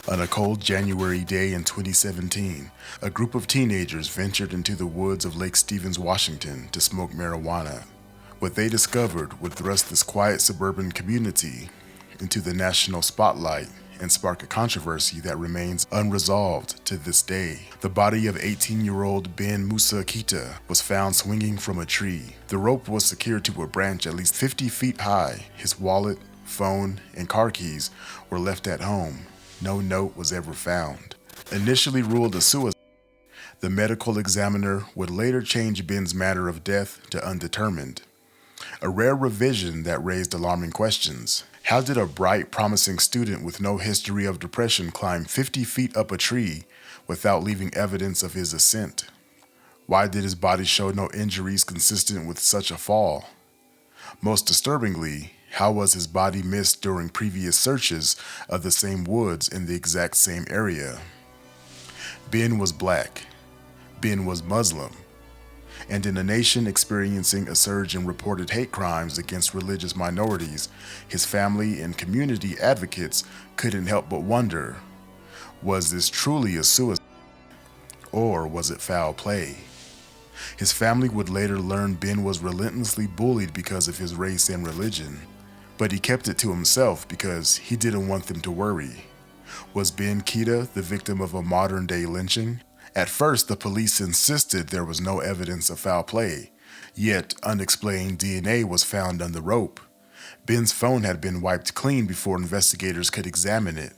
On a cold January day in 2017, a group of teenagers ventured into the woods of Lake Stevens, Washington to smoke marijuana. What they discovered would thrust this quiet suburban community into the national spotlight and spark a controversy that remains unresolved to this day. The body of 18-year-old Ben Moussa Keita was found swinging from a tree. The rope was secured to a branch at least 50 feet high. His wallet, phone, and car keys were left at home. No note was ever found. Initially ruled a suicide, the medical examiner would later change Ben's manner of death to undetermined. A rare revision that raised alarming questions. How did a bright, promising student with no history of depression climb 50 feet up a tree without leaving evidence of his ascent? Why did his body show no injuries consistent with such a fall? Most disturbingly, how was his body missed during previous searches of the same woods in the exact same area? Ben was black. Ben was Muslim. And in a nation experiencing a surge in reported hate crimes against religious minorities, his family and community advocates couldn't help but wonder, was this truly a suicide, or was it foul play? His family would later learn Ben was relentlessly bullied because of his race and religion, but he kept it to himself because he didn't want them to worry. Was Ben Keita the victim of a modern-day lynching? At first, the police insisted there was no evidence of foul play, yet unexplained DNA was found on the rope. Ben's phone had been wiped clean before investigators could examine it.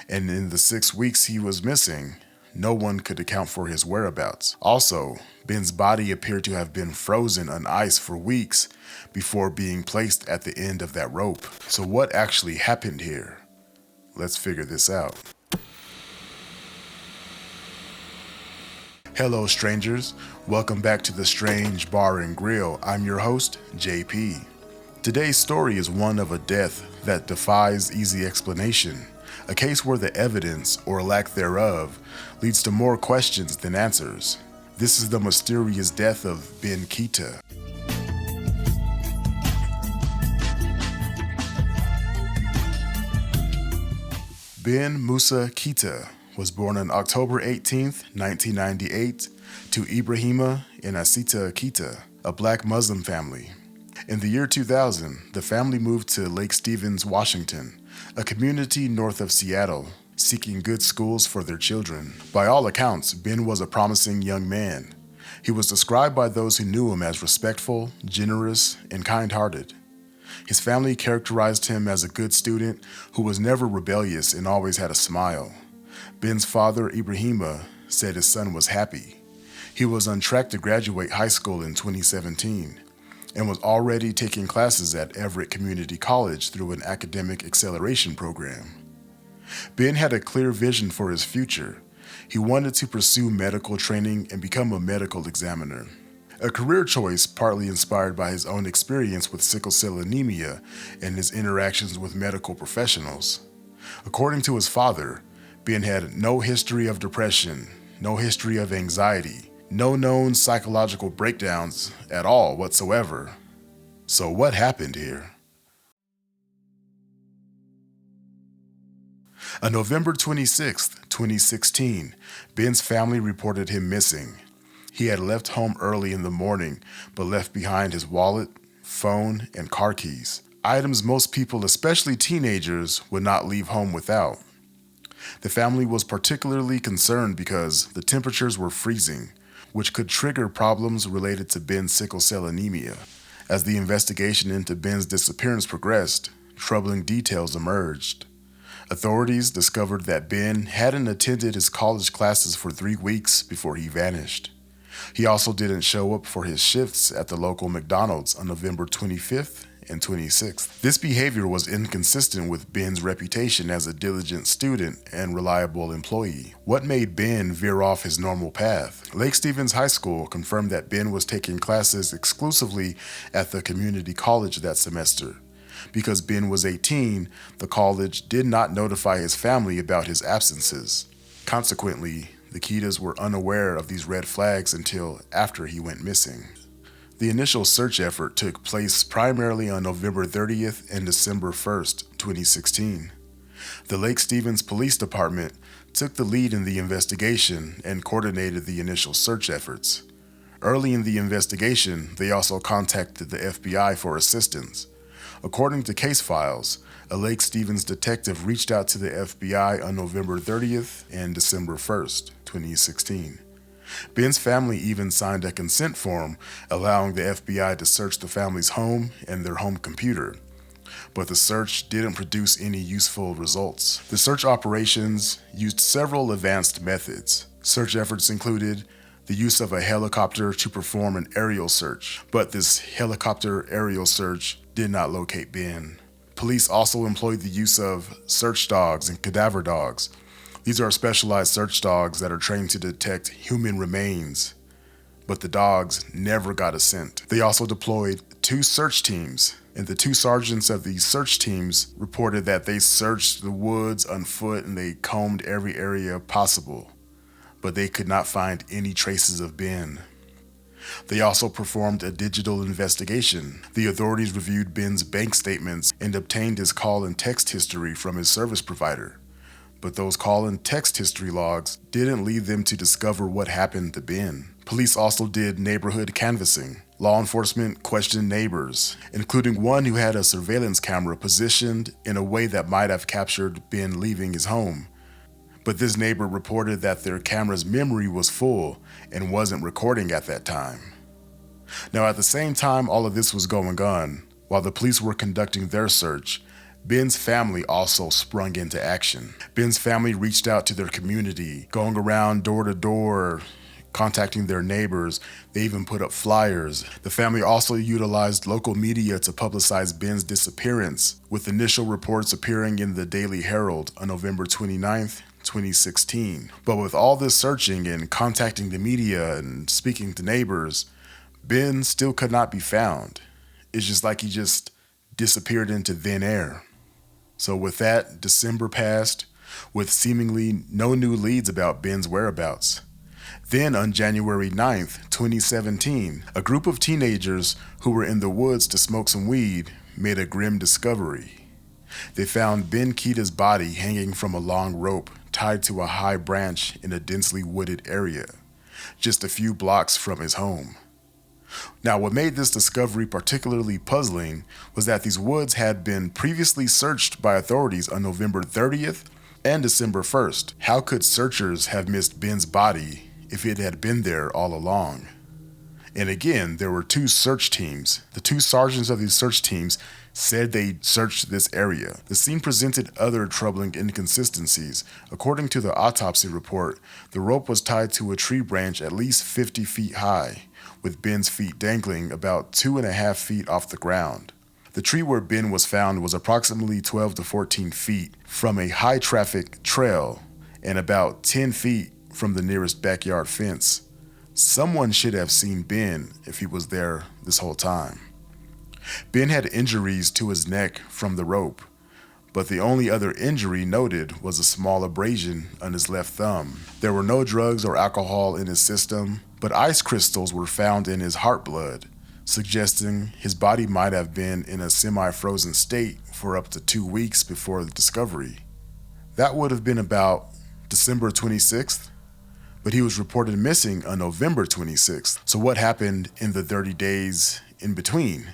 And in the 6 weeks he was missing, no one could account for his whereabouts. Also, Ben's body appeared to have been frozen on ice for weeks before being placed at the end of that rope. So what actually happened here? Let's figure this out. Hello strangers, welcome back to the Strange Bar and Grill. I'm your host, JP. Today's story is one of a death that defies easy explanation, a case where the evidence, or lack thereof, leads to more questions than answers. This is the mysterious death of Ben Keita. Ben Moussa Keita was born on October 18, 1998, to Ibrahima and Asita Keita, a black Muslim family. In the year 2000, the family moved to Lake Stevens, Washington, a community north of Seattle, seeking good schools for their children. By all accounts, Ben was a promising young man. He was described by those who knew him as respectful, generous, and kind-hearted. His family characterized him as a good student who was never rebellious and always had a smile. Ben's father, Ibrahima, said his son was happy. He was on track to graduate high school in 2017 and was already taking classes at Everett Community College through an academic acceleration program. Ben had a clear vision for his future. He wanted to pursue medical training and become a medical examiner, a career choice partly inspired by his own experience with sickle cell anemia and his interactions with medical professionals. According to his father, Ben had no history of depression, no history of anxiety, no known psychological breakdowns at all whatsoever. So what happened here? On November 26, 2016, Ben's family reported him missing. He had left home early in the morning, but left behind his wallet, phone, and car keys, items most people, especially teenagers, would not leave home without. The family was particularly concerned because the temperatures were freezing, which could trigger problems related to Ben's sickle cell anemia. As the investigation into Ben's disappearance progressed, troubling details emerged. Authorities discovered that Ben hadn't attended his college classes for 3 weeks before he vanished. He also didn't show up for his shifts at the local McDonald's on November 25th and 26th. This behavior was inconsistent with Ben's reputation as a diligent student and reliable employee. What made Ben veer off his normal path? Lake Stevens High School confirmed that Ben was taking classes exclusively at the community college that semester. Because Ben was 18, the college did not notify his family about his absences. Consequently, the Keitas were unaware of these red flags until after he went missing. The initial search effort took place primarily on November 30th and December 1st, 2016. The Lake Stevens Police Department took the lead in the investigation and coordinated the initial search efforts. Early in the investigation, they also contacted the FBI for assistance. According to case files, a Lake Stevens detective reached out to the FBI on November 30th and December 1st, 2016. Ben's family even signed a consent form allowing the FBI to search the family's home and their home computer. But the search didn't produce any useful results. The search operations used several advanced methods. Search efforts included the use of a helicopter to perform an aerial search, but this helicopter aerial search did not locate Ben. Police also employed the use of search dogs and cadaver dogs. These are specialized search dogs that are trained to detect human remains, but the dogs never got a scent. They also deployed 2 search teams, and the 2 sergeants of these search teams reported that they searched the woods on foot and they combed every area possible, but they could not find any traces of Ben. They also performed a digital investigation. The authorities reviewed Ben's bank statements and obtained his call and text history from his service provider. But those call and text history logs didn't lead them to discover what happened to Ben. Police also did neighborhood canvassing. Law enforcement questioned neighbors, including one who had a surveillance camera positioned in a way that might have captured Ben leaving his home. But this neighbor reported that their camera's memory was full and wasn't recording at that time. Now, at the same time all of this was going on, while the police were conducting their search, Ben's family also sprung into action. Ben's family reached out to their community, going around door to door, contacting their neighbors. They even put up flyers. The family also utilized local media to publicize Ben's disappearance, with initial reports appearing in the Daily Herald on November 29th, 2016. But with all this searching and contacting the media and speaking to neighbors, Ben still could not be found. It's just like he just disappeared into thin air. So with that, December passed, with seemingly no new leads about Ben's whereabouts. Then on January 9th, 2017, a group of teenagers who were in the woods to smoke some weed made a grim discovery. They found Ben Keita's body hanging from a long rope tied to a high branch in a densely wooded area, just a few blocks from his home. Now, what made this discovery particularly puzzling was that these woods had been previously searched by authorities on November 30th and December 1st. How could searchers have missed Ben's body if it had been there all along? And again, there were 2 search teams. The 2 sergeants of these search teams said they searched this area. The scene presented other troubling inconsistencies. According to the autopsy report, the rope was tied to a tree branch at least 50 feet high, with Ben's feet dangling about 2.5 feet off the ground. The tree where Ben was found was approximately 12 to 14 feet from a high-traffic trail and about 10 feet from the nearest backyard fence. Someone should have seen Ben if he was there this whole time. Ben had injuries to his neck from the rope, but the only other injury noted was a small abrasion on his left thumb. There were no drugs or alcohol in his system, but ice crystals were found in his heart blood, suggesting his body might have been in a semi-frozen state for up to 2 weeks before the discovery. That would have been about December 26th, but he was reported missing on November 26th. So what happened in the 30 days in between?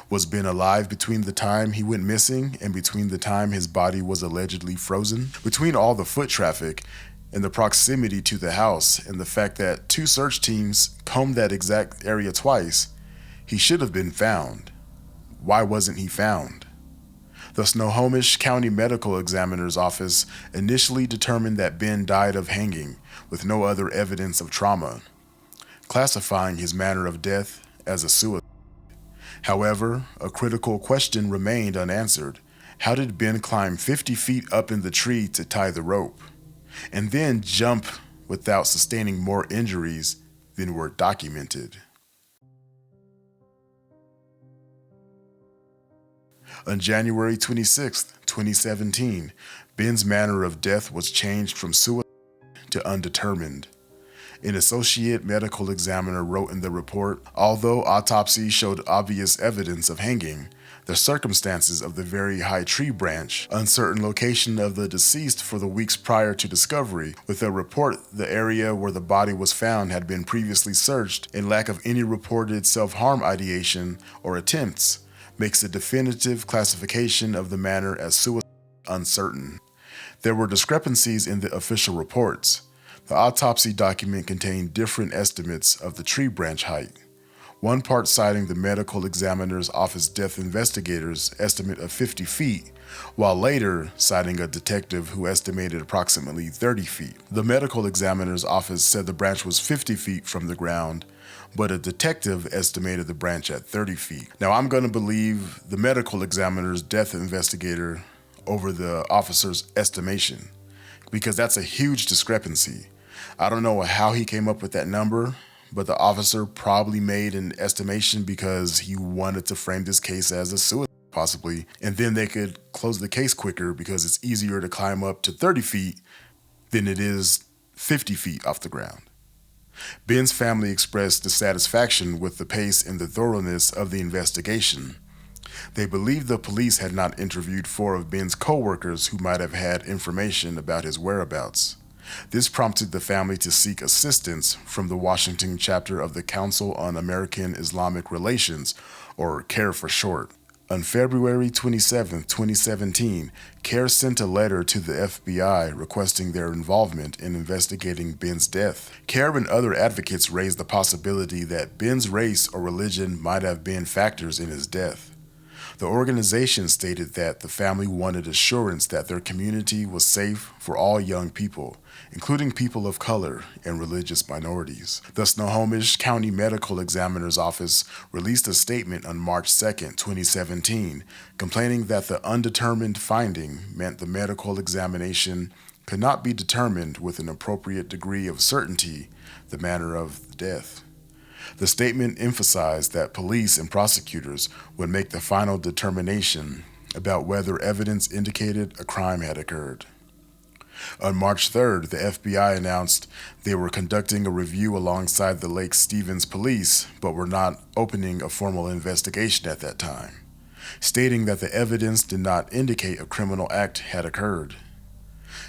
Was Ben alive between the time he went missing and between the time his body was allegedly frozen? Between all the foot traffic and the proximity to the house and the fact that 2 search teams combed that exact area twice, he should have been found. Why wasn't he found? The Snohomish County Medical Examiner's Office initially determined that Ben died of hanging with no other evidence of trauma, classifying his manner of death as a suicide. However, a critical question remained unanswered. How did Ben climb 50 feet up in the tree to tie the rope, and then jump without sustaining more injuries than were documented? On January 26, 2017, Ben's manner of death was changed from suicide to undetermined. An associate medical examiner wrote in the report, although autopsy showed obvious evidence of hanging, the circumstances of the very high tree branch, uncertain location of the deceased for the weeks prior to discovery, with a report the area where the body was found had been previously searched, and lack of any reported self-harm ideation or attempts, makes the definitive classification of the manner as suicide uncertain. There were discrepancies in the official reports. The autopsy document contained different estimates of the tree branch height, one part citing the medical examiner's office death investigator's estimate of 50 feet, while later citing a detective who estimated approximately 30 feet. The medical examiner's office said the branch was 50 feet from the ground, but a detective estimated the branch at 30 feet. Now, I'm going to believe the medical examiner's death investigator over the officer's estimation, because that's a huge discrepancy. I don't know how he came up with that number, but the officer probably made an estimation because he wanted to frame this case as a suicide, possibly, and then they could close the case quicker because it's easier to climb up to 30 feet than it is 50 feet off the ground. Ben's family expressed dissatisfaction with the pace and the thoroughness of the investigation. They believed the police had not interviewed 4 of Ben's co-workers who might have had information about his whereabouts. This prompted the family to seek assistance from the Washington chapter of the Council on American Islamic Relations, or CARE for short. On February 27, 2017, CARE sent a letter to the FBI requesting their involvement in investigating Ben's death. CARE and other advocates raised the possibility that Ben's race or religion might have been factors in his death. The organization stated that the family wanted assurance that their community was safe for all young people, including people of color and religious minorities. The Snohomish County Medical Examiner's Office released a statement on March 2, 2017, complaining that the undetermined finding meant the medical examination could not be determined with an appropriate degree of certainty the manner of the death. The statement emphasized that police and prosecutors would make the final determination about whether evidence indicated a crime had occurred. On March 3rd, the FBI announced they were conducting a review alongside the Lake Stevens police, but were not opening a formal investigation at that time, stating that the evidence did not indicate a criminal act had occurred.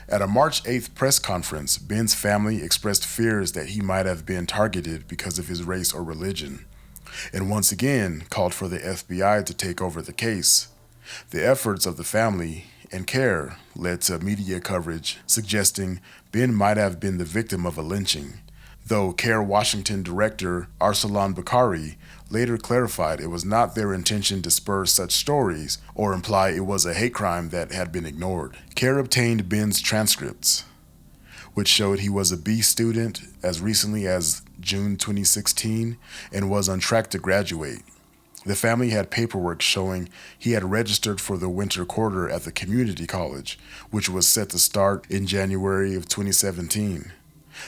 At a March 8th press conference, Ben's family expressed fears that he might have been targeted because of his race or religion, and once again called for the FBI to take over the case. The efforts of the family and CARE led to media coverage suggesting Ben might have been the victim of a lynching, though CARE Washington director Arsalan Bakari later clarified it was not their intention to spur such stories or imply it was a hate crime that had been ignored. CARE obtained Ben's transcripts, which showed he was a B student as recently as June 2016 and was on track to graduate. The family had paperwork showing he had registered for the winter quarter at the community college, which was set to start in January of 2017.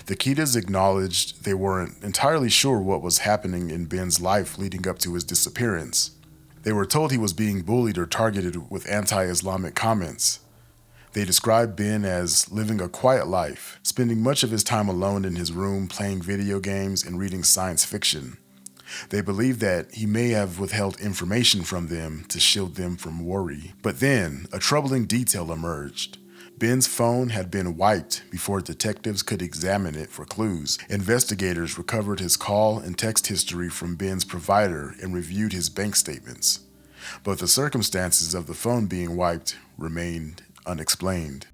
The Keitas acknowledged they weren't entirely sure what was happening in Ben's life leading up to his disappearance. They were told he was being bullied or targeted with anti-Islamic comments. They described Ben as living a quiet life, spending much of his time alone in his room playing video games and reading science fiction. They believed that he may have withheld information from them to shield them from worry. But then, a troubling detail emerged. Ben's phone had been wiped before detectives could examine it for clues. Investigators recovered his call and text history from Ben's provider and reviewed his bank statements. But the circumstances of the phone being wiped remained unexplained.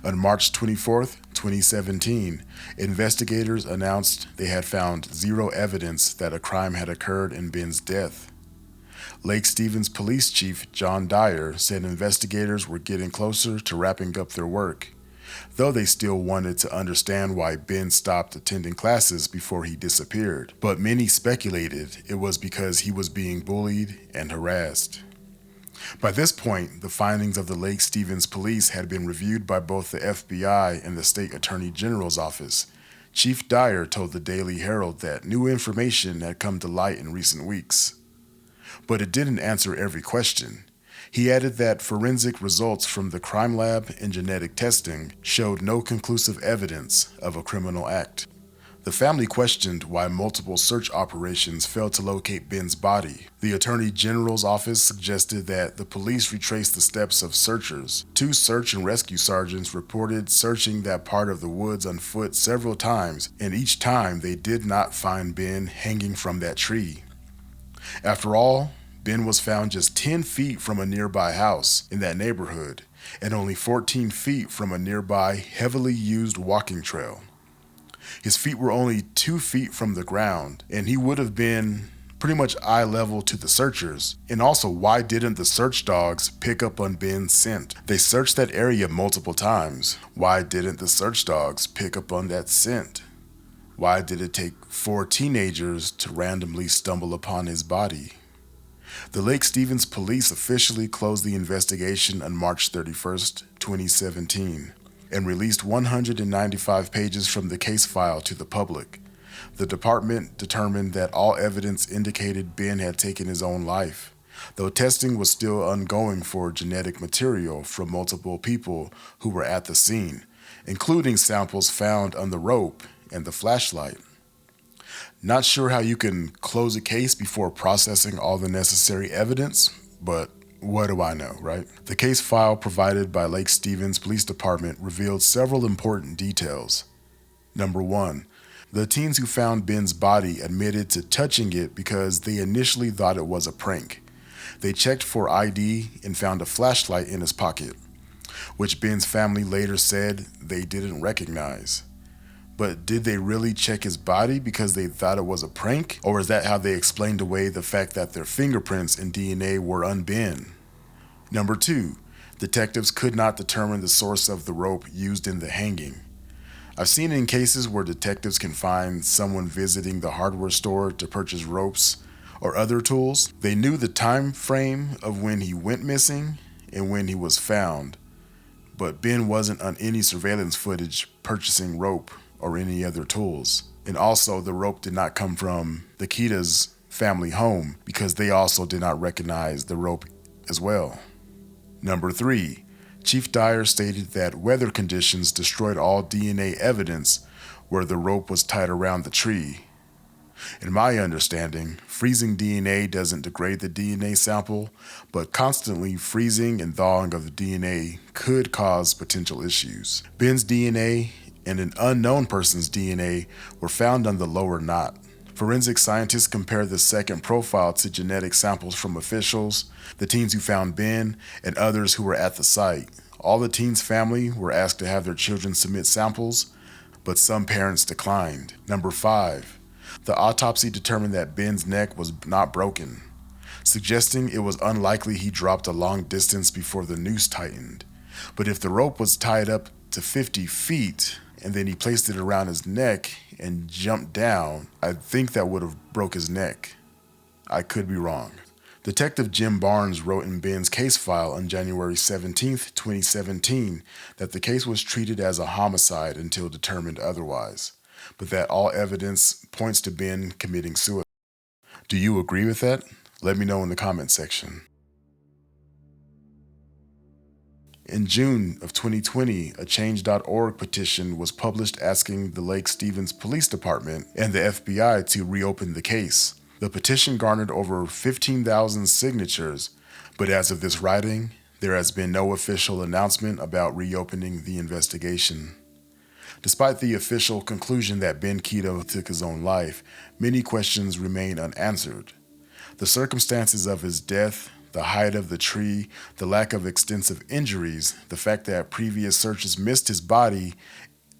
On March 24, 2017, investigators announced they had found zero evidence that a crime had occurred in Ben's death. Lake Stevens Police Chief John Dyer said investigators were getting closer to wrapping up their work, though they still wanted to understand why Ben stopped attending classes before he disappeared. But many speculated it was because he was being bullied and harassed. By this point, the findings of the Lake Stevens police had been reviewed by both the FBI and the State Attorney General's office. Chief Dyer told the Daily Herald that new information had come to light in recent weeks. But it didn't answer every question. He added that forensic results from the crime lab and genetic testing showed no conclusive evidence of a criminal act. The family questioned why multiple search operations failed to locate Ben's body. The Attorney General's office suggested that the police retrace the steps of searchers. Two search and rescue sergeants reported searching that part of the woods on foot several times, and each time they did not find Ben hanging from that tree. After all, Ben was found just 10 feet from a nearby house in that neighborhood, and only 14 feet from a nearby heavily used walking trail. His feet were only 2 feet from the ground, and he would have been pretty much eye level to the searchers. And also, why didn't the search dogs pick up on Ben's scent? They searched that area multiple times. Why didn't the search dogs pick up on that scent? Why did it take 4 teenagers to randomly stumble upon his body? The Lake Stevens police officially closed the investigation on March 31st, 2017. And released 195 pages from the case file to the public. The department determined that all evidence indicated Ben had taken his own life, though testing was still ongoing for genetic material from multiple people who were at the scene, including samples found on the rope and the flashlight. Not sure how you can close a case before processing all the necessary evidence, but what do I know, right? The case file provided by Lake Stevens Police Department revealed several important details. Number 1, the teens who found Ben's body admitted to touching it because they initially thought it was a prank. They checked for ID and found a flashlight in his pocket, which Ben's family later said they didn't recognize. But did they really check his body because they thought it was a prank? Or is that how they explained away the fact that their fingerprints and DNA were on Ben? Number 2, detectives could not determine the source of the rope used in the hanging. I've seen in cases where detectives can find someone visiting the hardware store to purchase ropes or other tools. They knew the time frame of when he went missing and when he was found, but Ben wasn't on any surveillance footage purchasing rope or any other tools. And also, the rope did not come from the Keita's family home because they also did not recognize the rope as well. Number 3, Chief Dyer stated that weather conditions destroyed all DNA evidence where the rope was tied around the tree. In my understanding, freezing DNA doesn't degrade the DNA sample, but constantly freezing and thawing of the DNA could cause potential issues. Ben's DNA and an unknown person's DNA were found on the lower knot. Forensic scientists compared the second profile to genetic samples from officials, the teens who found Ben, and others who were at the site. All the teens' family were asked to have their children submit samples, but some parents declined. Number 5, the autopsy determined that Ben's neck was not broken, suggesting it was unlikely he dropped a long distance before the noose tightened. But if the rope was tied up to 50 feet, and then he placed it around his neck and jumped down, I think that would have broke his neck. I could be wrong. Detective Jim Barnes wrote in Ben's case file on January 17, 2017, that the case was treated as a homicide until determined otherwise, but that all evidence points to Ben committing suicide. Do you agree with that? Let me know in the comment section. In June of 2020, a Change.org petition was published asking the Lake Stevens Police Department and the FBI to reopen the case. The petition garnered over 15,000 signatures, but as of this writing, there has been no official announcement about reopening the investigation. Despite the official conclusion that Ben Keita took his own life, many questions remain unanswered. The circumstances of his death, the height of the tree, the lack of extensive injuries, the fact that previous searches missed his body,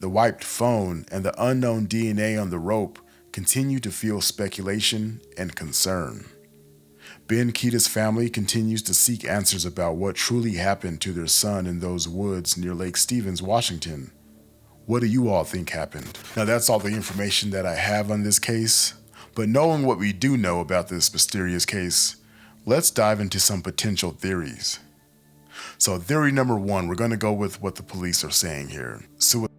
the wiped phone, and the unknown DNA on the rope continue to fuel speculation and concern. Ben Keita's family continues to seek answers about what truly happened to their son in those woods near Lake Stevens, Washington. What do you all think happened? Now, that's all the information that I have on this case, but knowing what we do know about this mysterious case, let's dive into some potential theories. So theory number 1, we're going to go with what the police are saying here. Suicide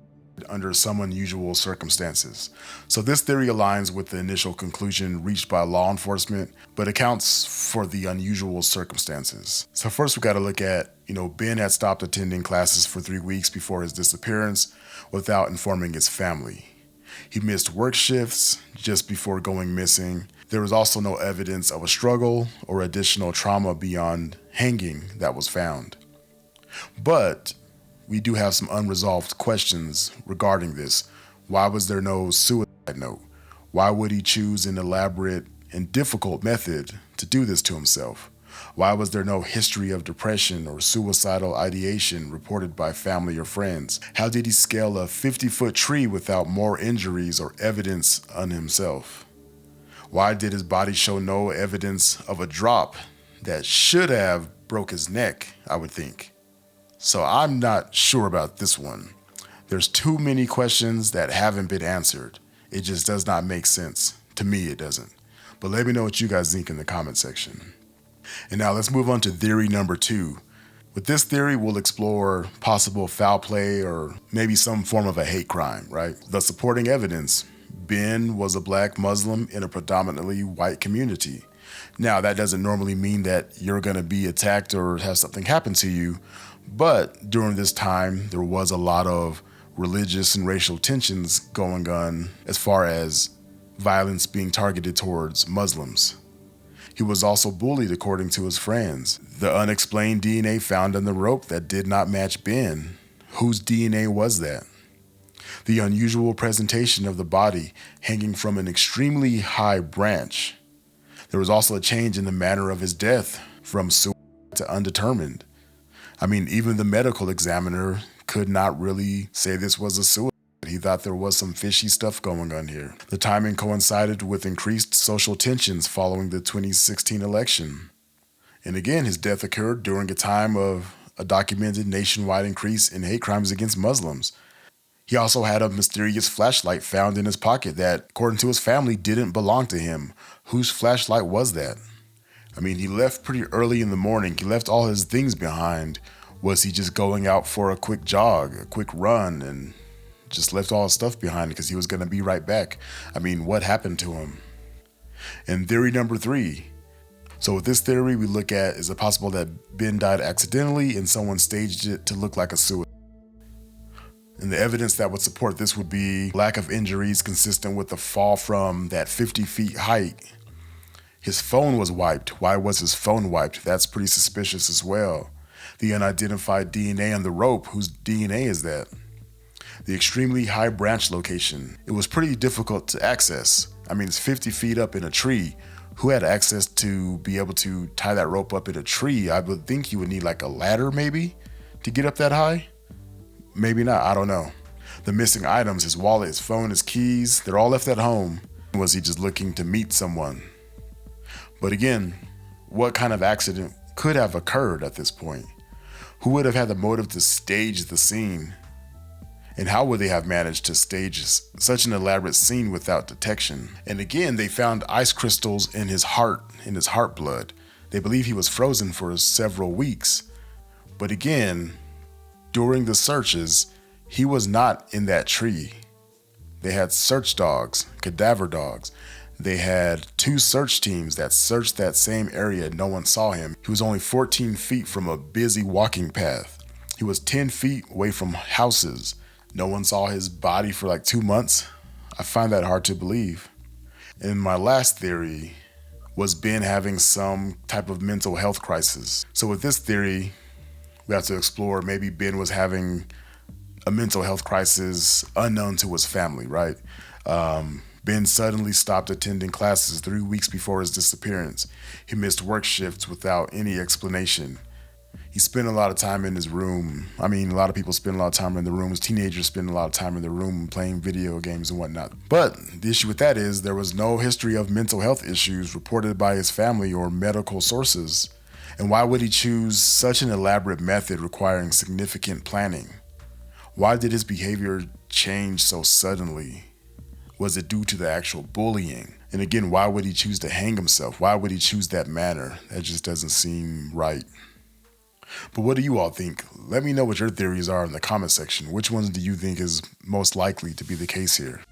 under some unusual circumstances. So this theory aligns with the initial conclusion reached by law enforcement, but accounts for the unusual circumstances. So first we got to look at, Ben had stopped attending classes for 3 weeks before his disappearance without informing his family. He missed work shifts just before going missing. There was also no evidence of a struggle or additional trauma beyond hanging that was found. But we do have some unresolved questions regarding this. Why was there no suicide note? Why would he choose an elaborate and difficult method to do this to himself? Why was there no history of depression or suicidal ideation reported by family or friends? How did he scale a 50-foot tree without more injuries or evidence on himself? Why did his body show no evidence of a drop that should have broke his neck, I would think? So I'm not sure about this one. There's too many questions that haven't been answered. It just does not make sense. To me, it doesn't. But let me know what you guys think in the comment section. And now let's move on to theory number 2. With this theory, we'll explore possible foul play or maybe some form of a hate crime, right? The supporting evidence. Ben was a black Muslim in a predominantly white community. Now, that doesn't normally mean that you're going to be attacked or have something happen to you, but during this time, there was a lot of religious and racial tensions going on as far as violence being targeted towards Muslims. He was also bullied according to his friends. The unexplained DNA found on the rope that did not match Ben. Whose DNA was that? The unusual presentation of the body hanging from an extremely high branch. There was also a change in the manner of his death from suicide to undetermined. I mean, even the medical examiner could not really say this was a suicide. He thought there was some fishy stuff going on here. The timing coincided with increased social tensions following the 2016 election. And again, his death occurred during a time of a documented nationwide increase in hate crimes against Muslims. He also had a mysterious flashlight found in his pocket that, according to his family, didn't belong to him. Whose flashlight was that? I mean, he left pretty early in the morning. He left all his things behind. Was he just going out for a quick jog, a quick run, and just left all his stuff behind because he was going to be right back? I mean, what happened to him? And theory number 3. So with this theory, we look at, is it possible that Ben died accidentally and someone staged it to look like a suicide? And the evidence that would support this would be lack of injuries consistent with the fall from that 50 feet height. His phone was wiped. Why was his phone wiped? That's pretty suspicious as well. The unidentified DNA on the rope, whose DNA is that? The extremely high branch location. It was pretty difficult to access. I mean, it's 50 feet up in a tree. Who had access to be able to tie that rope up in a tree? I would think you would need like a ladder maybe to get up that high. Maybe not, I don't know. The missing items, his wallet, his phone, his keys, they're all left at home. Was he just looking to meet someone? But again, what kind of accident could have occurred at this point? Who would have had the motive to stage the scene? And how would they have managed to stage such an elaborate scene without detection? And again, they found ice crystals in his heart blood. They believe he was frozen for several weeks. But again, during the searches, he was not in that tree. They had search dogs, cadaver dogs. They had 2 search teams that searched that same area. No one saw him. He was only 14 feet from a busy walking path. He was 10 feet away from houses. No one saw his body for like 2 months. I find that hard to believe. And my last theory was Ben having some type of mental health crisis. So with this theory, we have to explore maybe Ben was having a mental health crisis unknown to his family, right? Ben suddenly stopped attending classes 3 weeks before his disappearance. He missed work shifts without any explanation. He spent a lot of time in his room. I mean, a lot of people spend a lot of time in their rooms. Teenagers spend a lot of time in their room playing video games and whatnot. But the issue with that is there was no history of mental health issues reported by his family or medical sources. And why would he choose such an elaborate method requiring significant planning? Why did his behavior change so suddenly? Was it due to the actual bullying? And again, why would he choose to hang himself? Why would he choose that manner? That just doesn't seem right. But what do you all think? Let me know what your theories are in the comment section. Which ones do you think is most likely to be the case here?